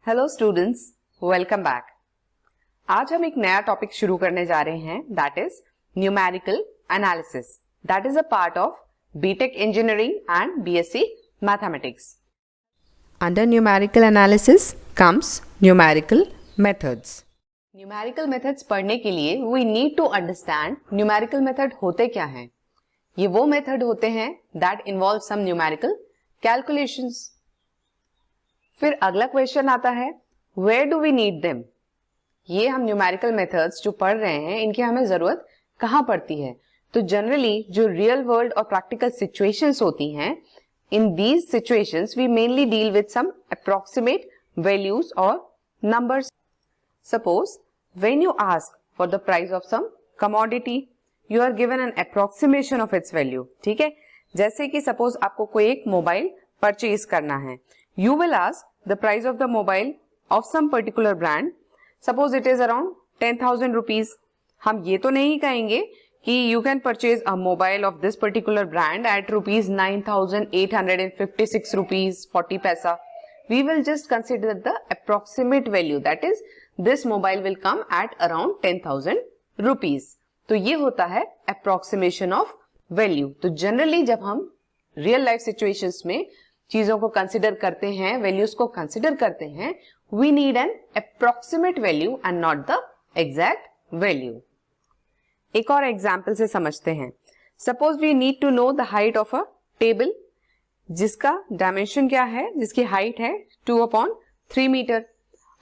Hello students, welcome back. आज हम एक नया टॉपिक शुरू करने जा रहे हैं, that is numerical analysis. That is a part of B Tech engineering and B Sc mathematics. Under numerical analysis comes numerical methods. Numerical methods पढ़ने के लिए we need to understand numerical method होते क्या हैं। ये वो मेथड होते हैं that involve some numerical calculations. फिर अगला क्वेश्चन आता है, where do we need them. ये हम न्यूमेरिकल मेथड्स जो पढ़ रहे हैं इनकी हमें जरूरत कहाँ पड़ती है। तो जनरली जो रियल वर्ल्ड और प्रैक्टिकल सिचुएशंस होती हैं, in these situations we mainly deal with some approximate values और numbers. Suppose when you ask for the price of some commodity, you are given an approximation of its value. ठीक है, जैसे कि suppose आपको कोई एक मोबाइल परचेज करना है, you will ask the price of the mobile of some particular brand. Suppose it is around 10,000 rupees. हम ये तो नहीं कहेंगे कि you can purchase a mobile of this particular brand at rupees 9,856 rupees 40 paisa. We will just consider the approximate value, that is this mobile will come at around 10,000 rupees. तो ये होता है approximation of value. तो generally जब हम real life situations में चीजों को कंसिडर करते हैं, वैल्यूज को कंसिडर करते हैं, we need an approximate value and not the exact value. एक और एग्जांपल से समझते हैं। Suppose we need to know the height of a table, जिसका डायमेंशन क्या है, जिसकी हाइट है 2/3 मीटर।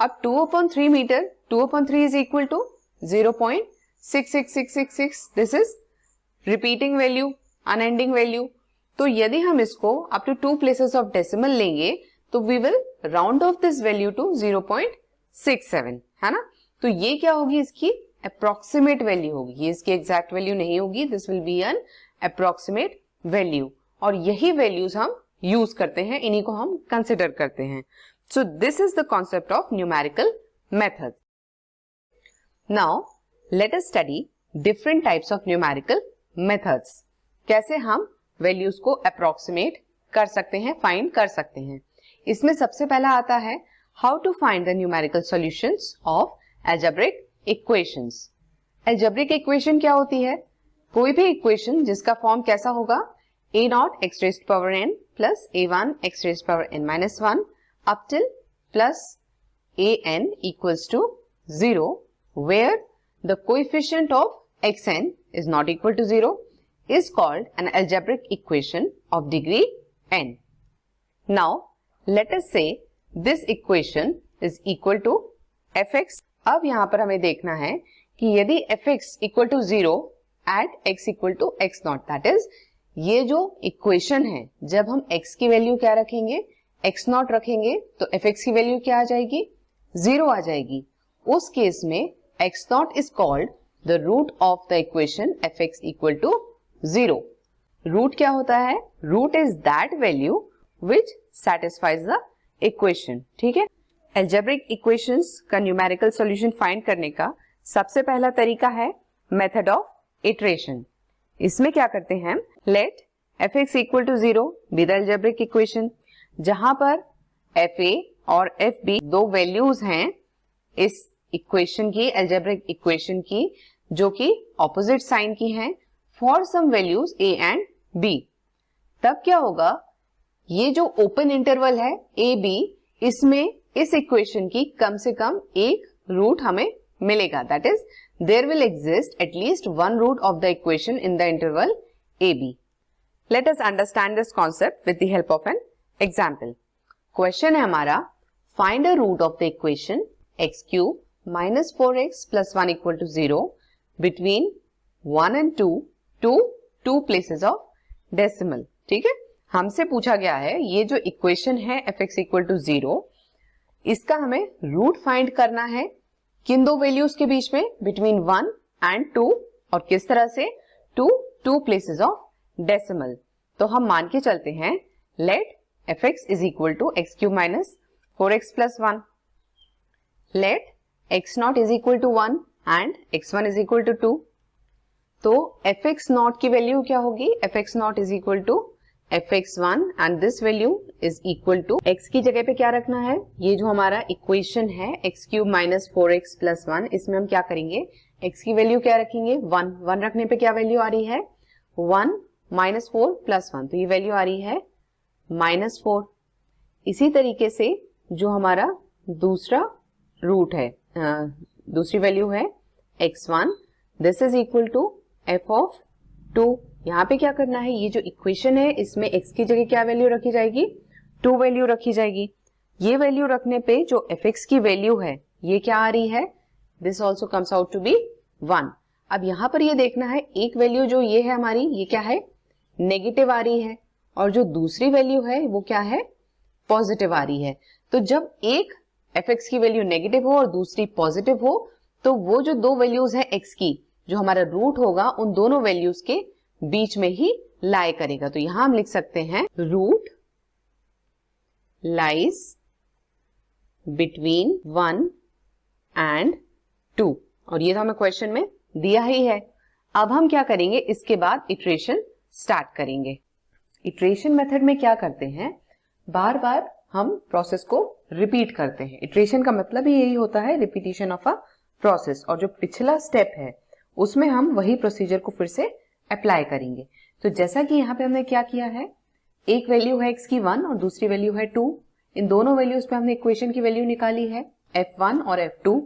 अब 2/3 metre, 2/3 is equal to 0.66666। This is repeating value, unending value. तो यदि हम इसको up to 2 places of decimal लेंगे तो we will round off this value to 0.67, है ना। तो ये क्या होगी, इसकी अप्रोक्सीमेट वैल्यू होगी, ये इसकी एग्जैक्ट वैल्यू नहीं होगी। This will be N approximate value, और यही वैल्यूज हम यूज करते हैं, इन्हीं को हम कंसिडर करते हैं। So this is the concept of numerical method. Now let us study different types of numerical methods. कैसे हम वैल्यूज को अप्रोक्सीमेट कर सकते हैं, फाइंड कर सकते हैं। इसमें सबसे पहला आता है how to find the numerical solutions of algebraic equations. Algebraic equation क्या होती है, कोई भी इक्वेशन जिसका फॉर्म कैसा होगा, a0 x raised to power n plus a1 x raised to power n minus 1 up till plus an equals to 0, where the coefficient of xn is not equal to 0 is called an algebraic equation of degree n. Now let us say this equation is equal to fx. अब यहां पर हमें देखना है कि यदि fx equal to 0 at x equal to x naught, that is ये जो इक्वेशन है, जब हम x की वैल्यू क्या रखेंगे, x naught रखेंगे, तो fx की वैल्यू क्या आ जाएगी, 0 आ जाएगी। उस केस में x naught is called the root of the equation fx equal to 0। Root क्या होता है, root is that value which satisfies the equation. ठीक है, अलजेब्रिक इक्वेशंस का न्यूमेरिकल सॉल्यूशन फाइंड करने का सबसे पहला तरीका है मेथड ऑफ इटरेशन। इसमें क्या करते हैं, let fx equal to 0 be the algebraic equation, जहां पर fa और fb दो वैल्यूज हैं इस इक्वेशन की, अलजेब्रिक इक्वेशन की, जो कि ऑपोजिट साइन की हैं for some values a and b। तब क्या होगा, ये जो ओपन इंटरवल है a b, इसमें इस इक्वेशन की कम से कम एक रूट हमें मिलेगा, that is there will exist at least one root of the equation in the interval a b। Let us understand this concept with the help of an example. Question है हमारा, find a root of the equation x³ - 4x + 1 = 0 between 1 and 2 places of decimal. ठीक है, हमसे पूछा गया है ये जो इक्वेशन है fx इक्वल टू 0, इसका हमें रूट फाइंड करना है किन दो वैल्यूज के बीच में, बिटवीन 1 and 2, और किस तरह से, टू प्लेसेस ऑफ डेसिमल। तो हम मान के चलते हैं, let fx is equal to x³ - 4x + 1, let x0 is equal to 1 and x1 is equal to 2। तो fx नॉट की वैल्यू क्या होगी, fx naught is equal to fx1 and this value is equal to x की जगह पे क्या रखना है, ये जो हमारा इक्वेशन है x³ माइनस 4x प्लस 1, इसमें हम क्या करेंगे, x की वैल्यू क्या रखेंगे 1, 1 रखने पे क्या वैल्यू आ रही है 1 माइनस 4 प्लस 1, तो ये वैल्यू आ रही है -4। इसी तरीके से जो हमारा दूसरा रूट है, दूसरी वैल्यू है x1, this is equal to f(2). यहाँ पे क्या करना है, ये जो इक्वेशन है इसमें x की जगह क्या वैल्यू रखी जाएगी 2 वैल्यू रखी जाएगी। ये वैल्यू रखने पे जो fx की वैल्यू है ये क्या आ रही है, this also comes out to be 1। अब यहाँ पर ये देखना है एक वैल्यू जो ये है हमारी, ये क्या है नेगेटिव आ रही है, और जो दूसरी वैल्यू है वो क्या है पॉजिटिव आ रही है। तो जब एक fx की वैल्यू नेगेटिव हो और दूसरी पॉजिटिव हो, तो वो जो दो वैल्यूज है x की, जो हमारा रूट होगा उन दोनों वैल्यूज के बीच में ही लाई करेगा। तो यहां हम लिख सकते हैं रूट लाइज बिटवीन 1 एंड 2, और ये तो हमें क्वेश्चन में दिया ही है। अब हम क्या करेंगे, इसके बाद इटरेशन स्टार्ट करेंगे। इटरेशन मेथड में क्या करते हैं, बार बार हम प्रोसेस को रिपीट करते हैं। इटरेशन का मतलब ही यही होता है, रिपीटिशन ऑफ अ प्रोसेस, और जो पिछला स्टेप है उसमें हम वही प्रोसीजर को फिर से अप्लाई करेंगे। तो जैसा कि यहाँ पे हमने क्या किया है, एक वैल्यू है x की 1 और दूसरी वैल्यू है 2, इन दोनों वैल्यूज पे हमने इक्वेशन की वैल्यू निकाली है f1 और f2,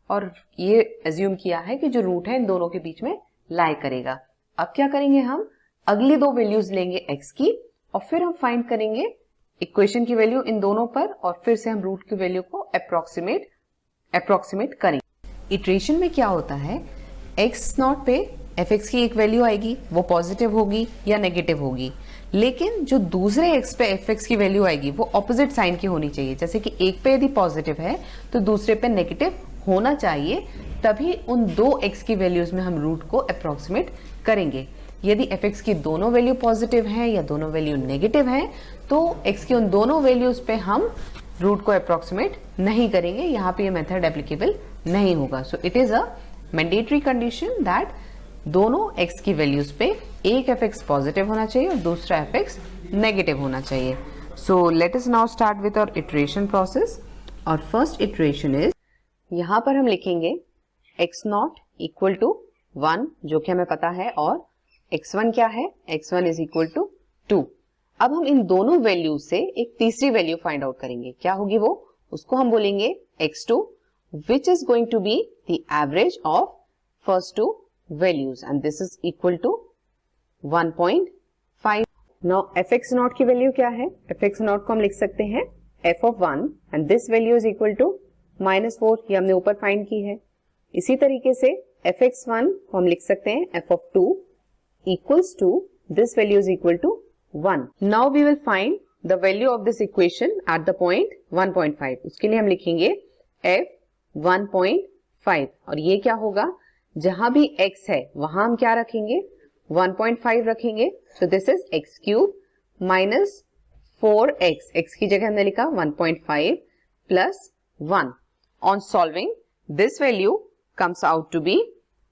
और ये एज्यूम किया है कि जो रूट है इन दोनों के बीच में लाई करेगा। अब क्या करेंगे, हम अगली दो वैल्यूज लेंगे x की और फिर हम फाइंड करेंगे इक्वेशन की वैल्यू इन दोनों पर, और फिर से हम रूट की वैल्यू को अप्रोक्सीमेट करेंगे। इटरेशन में क्या होता है, x0 पे fx की एक वैल्यू आएगी, वो पॉजिटिव होगी या नेगेटिव होगी, लेकिन जो दूसरे x पे fx की वैल्यू आएगी वो ऑपोजिट साइन की होनी चाहिए। जैसे कि एक पे यदि पॉजिटिव है तो दूसरे पे नेगेटिव होना चाहिए, तभी उन दो x की वैल्यूज में हम रूट को अप्रोक्सीमेट करेंगे। यदि fx की दोनों वैल्यू पॉजिटिव है या दोनों वैल्यू नेगेटिव है, तो x की उन दोनों वैल्यूज पे हम रूट को अप्रोक्सीमेट नहीं करेंगे, यहाँ पे ये मेथड एप्लीकेबल नहीं होगा। So it is a mandatory condition that दोनों x की वैल्यूज पे एक fx पॉजिटिव होना चाहिए और दूसरा fx नेगेटिव होना चाहिए। So let us now start with our iteration process. और फर्स्ट इटरेशन इज, यहाँ पर हम लिखेंगे x0 इक्वल टू 1, जो कि हमें पता है, और x1 क्या है, x1 इज इक्वल टू 2। अब हम इन दोनों वैल्यू से एक तीसरी वैल्यू फाइंड आउट करेंगे। क्या होगी वो, उसको हम बोलेंगे x2, which is going to be the average of first two values, and this is equal to 1.5. Now fx0 की वैल्यू क्या है, fx0 को हम लिख सकते हैं f of 1 and this value is equal to -4, ये हमने ऊपर फाइंड की है। इसी तरीके से fx1 को हम लिख सकते हैं f of 2 equals to this value is equal to 1. Now we will find the value of this equation at the point 1.5. उसके लिए हम लिखेंगे f 1.5, और ये क्या होगा, जहां भी x है वहां हम क्या रखेंगे 1.5 रखेंगे। So this is x³ minus 4x, x की जगह हमने लिखा 1.5 plus 1। On solving this value comes out to be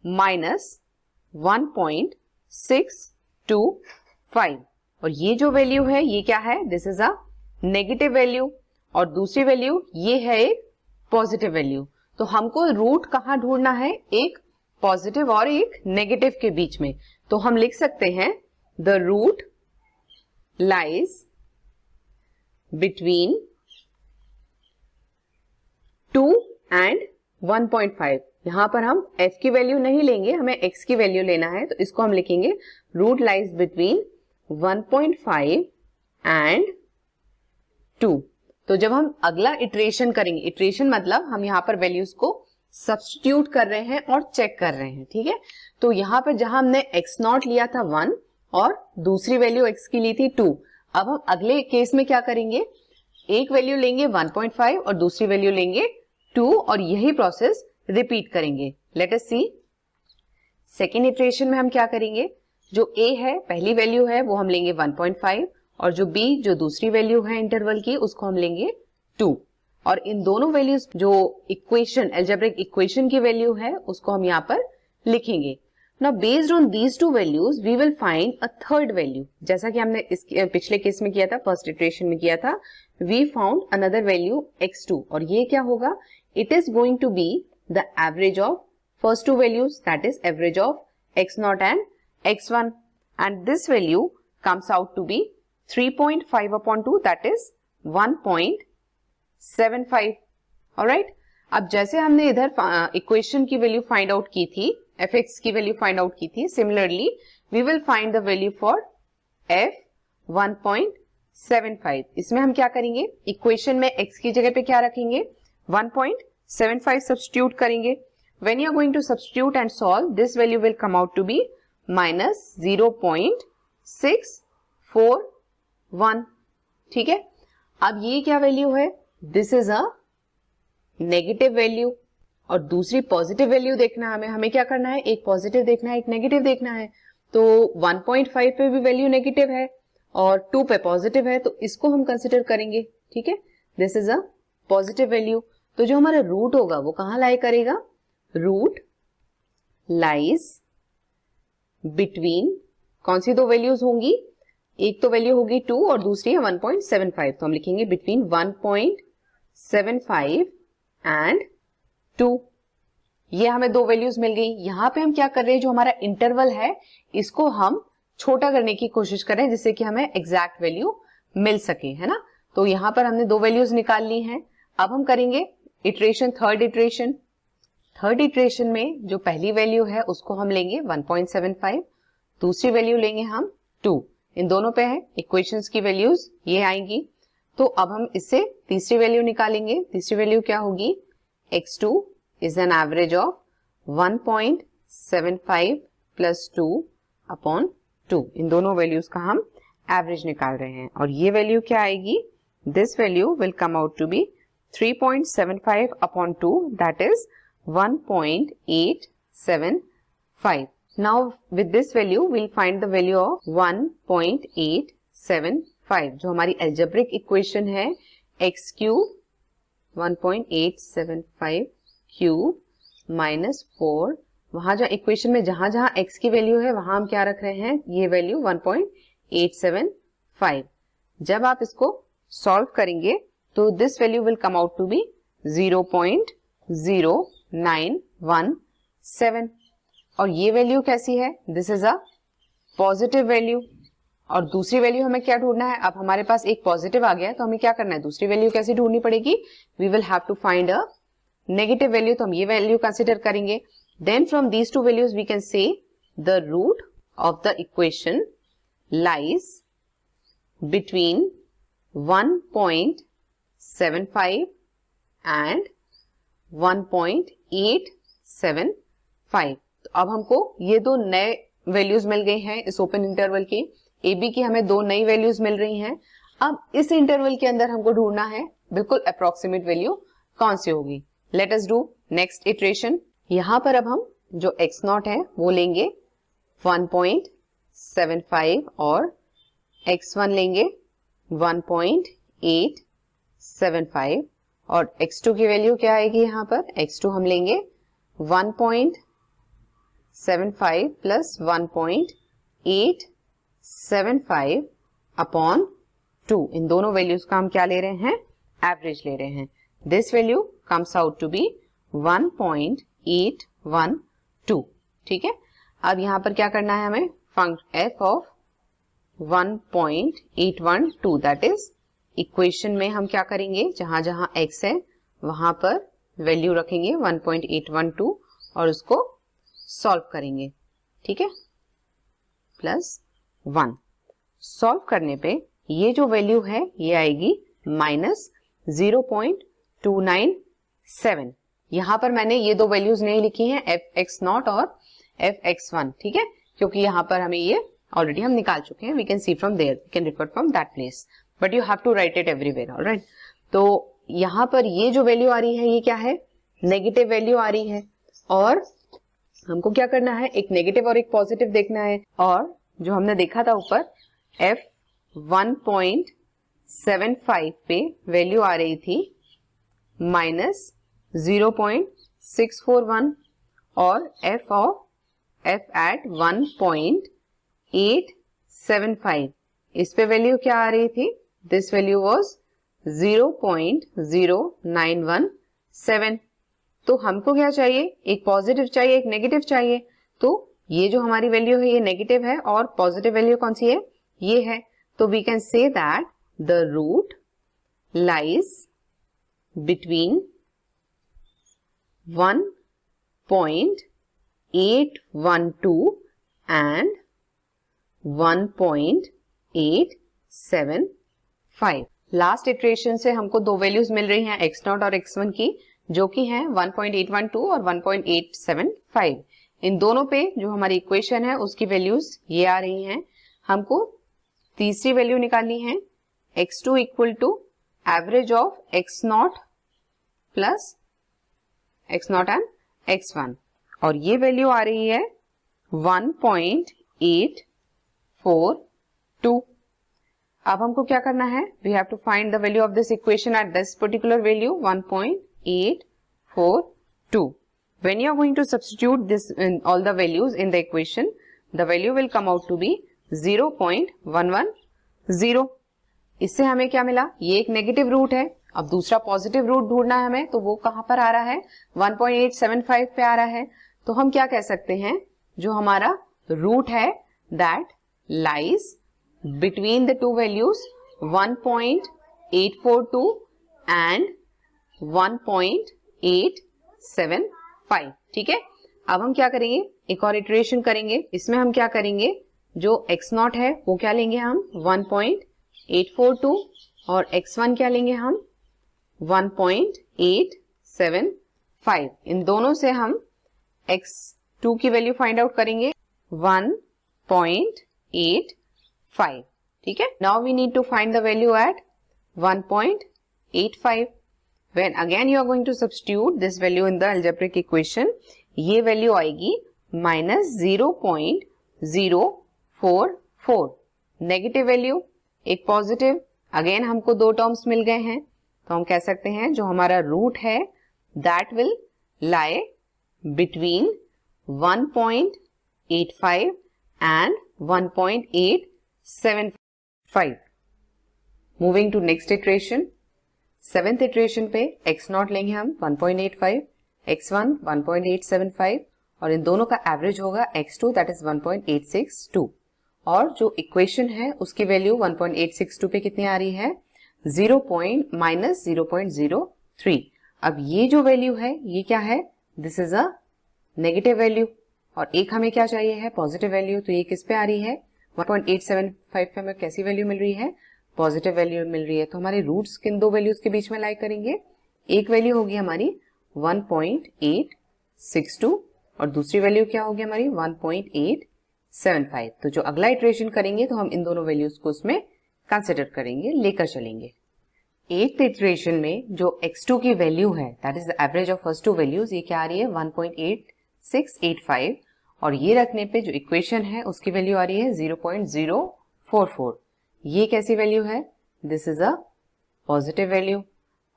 -1.625, और ये जो वैल्यू है ये क्या है, this is a negative value, और दूसरी वैल्यू ये है एक पॉजिटिव वैल्यू। तो हमको रूट कहां ढूंढना है, एक पॉजिटिव और एक नेगेटिव के बीच में। तो हम लिख सकते हैं the root lies between 2 and 1.5। यहां पर हम f की वैल्यू नहीं लेंगे, हमें x की वैल्यू लेना है, तो इसको हम लिखेंगे रूट लाइज बिटवीन 1.5 एंड 2। तो जब हम अगला इटरेशन करेंगे, इटरेशन मतलब हम यहाँ पर वैल्यूज को सब्स्टिट्यूट कर रहे हैं और चेक कर रहे हैं, ठीक है। तो यहाँ पर जहां हमने x0 लिया था 1 और दूसरी वैल्यू x की ली थी 2, अब हम अगले केस में क्या करेंगे, एक वैल्यू लेंगे 1.5 और दूसरी वैल्यू लेंगे 2, और यही प्रोसेस रिपीट करेंगे। लेट अस सी, सेकेंड इटरेशन में हम क्या करेंगे, जो a है पहली वैल्यू है वो हम लेंगे 1.5, और जो b जो दूसरी वैल्यू है इंटरवल की उसको हम लेंगे 2, और इन दोनों वैल्यूज जो इक्वेशन अलजेब्रिक इक्वेशन की वैल्यू है उसको हम यहाँ पर लिखेंगे। Now based on these two values we will find a third value. जैसा कि हमने इस पिछले केस में किया था, फर्स्ट इटरेशन में किया था, we found another value x2 और ये क्या होगा? It is going to be the average of first two values, that is average of x0 and x1, and this value comes out to be 3.5 upon 2, that is 1.75. Alright, अब जैसे हमने इधर equation की value find out की थी, fx की value find out की थी, similarly we will find the value for f 1.75. इसमें हम क्या करेंगे? इक्वेशन में x की जगह पे क्या रखेंगे? 1.75 सब्स्टिट्यूट करेंगे. When you are going to substitute and solve, this value will come out to be minus 0.641. ठीक है, अब ये क्या वैल्यू है? This is a negative value और दूसरी पॉजिटिव वैल्यू देखना है हमें क्या करना है? एक पॉजिटिव देखना है, एक नेगेटिव देखना है. तो 1.5 पे भी वैल्यू नेगेटिव है और 2 पे पॉजिटिव है, तो इसको हम कंसिडर करेंगे. ठीक है, this is a positive value. तो जो हमारा रूट होगा वो कहाँ लाई करेगा? रूट लाइज बिटवीन कौन सी दो वैल्यूज होंगी? एक तो वैल्यू होगी 2 और दूसरी है 1.75. तो हम लिखेंगे बिटवीन 1.75 एंड 2. ये हमें दो वैल्यूज मिल गई. यहां पे हम क्या कर रहे हैं? जो हमारा इंटरवल है इसको हम छोटा करने की कोशिश कर रहे हैं जिससे कि हमें एग्जैक्ट वैल्यू मिल सके, है ना. तो यहां पर हमने दो वैल्यूज निकाल ली हैं. अब हम करेंगे iteration, third iteration. Third iteration में जो पहली वैल्यू है उसको हम लेंगे 1.75, दूसरी वैल्यू लेंगे हम 2. इन दोनों पे है इक्वेशंस की वैल्यूज ये आएंगी. तो अब हम इससे तीसरी वैल्यू निकालेंगे. तीसरी वैल्यू क्या होगी? x2 is an average of 1.75 plus 2 upon 2. इन दोनों वैल्यूज का हम एवरेज निकाल रहे हैं और ये वैल्यू क्या आएगी? This value will come out to be 3.75 upon 2, that is 1.875. Now with this value we'll find the value of 1.875. जो हमारी algebraic equation है x cube 1.875 क्यूब माइनस 4. वहां जो इक्वेशन में जहां जहां x की वैल्यू है वहां हम क्या रख रहे हैं? ये वैल्यू 1.875. जब आप इसको सॉल्व करेंगे तो this value will come out to be 0.0917. और ये वैल्यू कैसी है? This is a positive value. और दूसरी वैल्यू हमें क्या ढूंढना है? अब हमारे पास एक पॉजिटिव आ गया है तो हमें क्या करना है? दूसरी वैल्यू कैसे ढूंढनी पड़ेगी? We will have to find a negative value. तो हम ये वैल्यू कंसिडर करेंगे. Then from these two values we can say the root of the equation lies between 1.75 and 1.875. तो अब हमको ये दो नए वैल्यूज मिल गए हैं इस ओपन इंटरवल के. ए बी की हमें दो नई वैल्यूज मिल रही हैं. अब इस इंटरवल के अंदर हमको ढूंढना है बिल्कुल अप्रोक्सीमेट वैल्यू कौन सी होगी. Let us do next iteration. यहां पर अब हम जो x0 है वो लेंगे 1.75 और x1 लेंगे 1.875 और x2 की वैल्यू क्या आएगी? यहां पर x2 हम लेंगे 1.75 प्लस 1.875 अपॉन 2. इन दोनों वैल्यूज का हम क्या ले रहे हैं? एवरेज ले रहे हैं. This value comes out to be 1.812. ठीक है, अब यहां पर क्या करना है हमें? f of 1.812, that is equation में हम क्या करेंगे? जहां जहां x है वहां पर वैल्यू रखेंगे 1.812 और उसको सॉल्व करेंगे. ठीक है, प्लस 1. सॉल्व करने पे ये जो वैल्यू है ये आएगी माइनस 0.297. यहां पर मैंने ये दो वैल्यूज नहीं लिखी हैं, fx0 और fx1. ठीक है, क्योंकि यहां पर हमें ये ऑलरेडी हम निकाल चुके हैं. We can see from there, we can refer from that place, but you have to write it everywhere. Alright, तो यहां पर ये जो वैल्यू आ रही है ये क्या है? नेगेटिव वैल्यू आ रही है. और हमको क्या करना है? एक नेगेटिव और एक पॉजिटिव देखना है. और जो हमने देखा था ऊपर f 1.75 पे वैल्यू आ रही थी माइनस 0.641 और f ऑफ f at 1.875, इस पे वैल्यू क्या आ रही थी? This value was 0.0917। तो हमको क्या चाहिए? एक पॉजिटिव चाहिए, एक नेगेटिव चाहिए। तो ये जो हमारी वैल्यू है ये नेगेटिव है और पॉजिटिव वैल्यू कौन सी है? ये है। तो we can say that the root lies between 1.812 and 1.875। Last iteration से हमको दो वैल्यूज मिल रही हैं x0 और x1 की, जो कि हैं 1.812 और 1.875। इन दोनों पे जो हमारी इक्वेशन है उसकी वैल्यूज ये आ रही हैं। हमको तीसरी वैल्यू निकालनी है x2 equal to average of x0 plus x0 and x1, और ये वैल्यू आ रही है 1.842। अब हमको क्या करना है? We have to find the value of this equation at this particular value 1.842. When you are going to substitute this in all the values in the equation, the value will come out to be 0.110. इससे हमें क्या मिला? ये एक negative root है। अब दूसरा positive root ढूंढना है हमें, तो वो कहां पर आ रहा है? 1.875 पे आ रहा है। तो हम क्या कह सकते हैं? जो हमारा रूट है that lies between the two values 1.842 and 1.875। ठीक है। अब हम क्या करेंगे? एक और इटरेशन करेंगे। इसमें हम क्या करेंगे? जो x0 है वो क्या लेंगे हम? 1.842 और x1 क्या लेंगे हम? 1.875। इन दोनों से हम x2 की वैल्यू फाइंड आउट करेंगे 1.85। ठीक है। Now we need to find the value at 1.85। When again you are going to substitute this value in the algebraic equation, ये वैल्यू आएगी -0.044। नेगेटिव वैल्यू, एक पॉजिटिव, अगेन हमको दो टर्म्स मिल गए हैं। तो हम कह सकते हैं जो हमारा रूट है that will lie between 1.85 and 1.875। Moving to next iteration. Seventh iteration पे x0 लेंगे हम 1.85, x1 1.875 और इन दोनों का एवरेज होगा x2 दैट इज 1.862। और जो इक्वेशन है उसकी वैल्यू 1.862 पे कितनी आ रही है? -0.03। अब ये जो वैल्यू है ये क्या है? This is a negative value और एक हमें क्या चाहिए है? Positive value. तो ये किस पे आ रही है? 1.875 पे हमें कैसी वैल्यू मिल रही है? पॉजिटिव वैल्यू मिल रही है। तो हमारे रूट्स किन दो वैल्यूज के बीच में लाई करेंगे? एक वैल्यू होगी हमारी 1.862 और दूसरी वैल्यू क्या होगी हमारी? 1.875। तो जो अगला इटरेशन करेंगे तो हम इन दोनों वैल्यूज को उसमें कंसिडर करेंगे, लेकर चलेंगे। एट्थ इटरेशन में जो x2 की वैल्यू है that is the average of first to values, ये क्या आ रही है? 1.8685 और ये रखने पे जो इक्वेशन है उसकी वैल्यू आ रही है 0.044। ये कैसी वैल्यू है? This is a positive value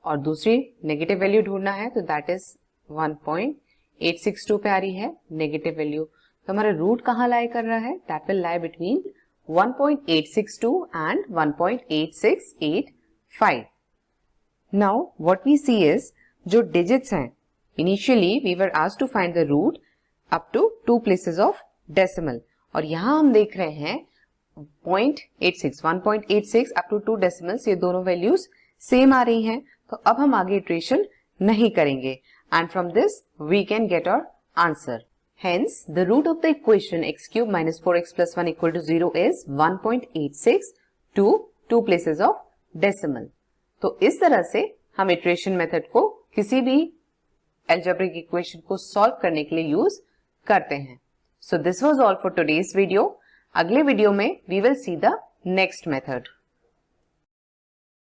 और दूसरी नेगेटिव वैल्यू ढूंढना है तो दैट इज 1.862 पे आ रही है नेगेटिव वैल्यू। तो हमारा रूट कहाँ लाई कर रहा है? That will lie between 1.862 and 1.8685। Now what we see is जो डिजिट्स हैं, initially we were asked to find the root up to 2 places of decimal और यहां हम देख रहे हैं 1.86 अप टू 2 डेसिमल्स, ये दोनों वैल्यूज सेम आ रही हैं। तो अब हम आगे इटरेशन नहीं करेंगे and from this we can get our answer. Hence the root of the equation x³ - 4x + 1 = 0 is 1.86 to 2 places of decimal. तो इस तरह से हम इटरेशन मेथड को किसी भी अलजेब्रिक इक्वेशन को सॉल्व करने के लिए यूज करते हैं। So this was all for today's video. अगले वीडियो में we will see the next method.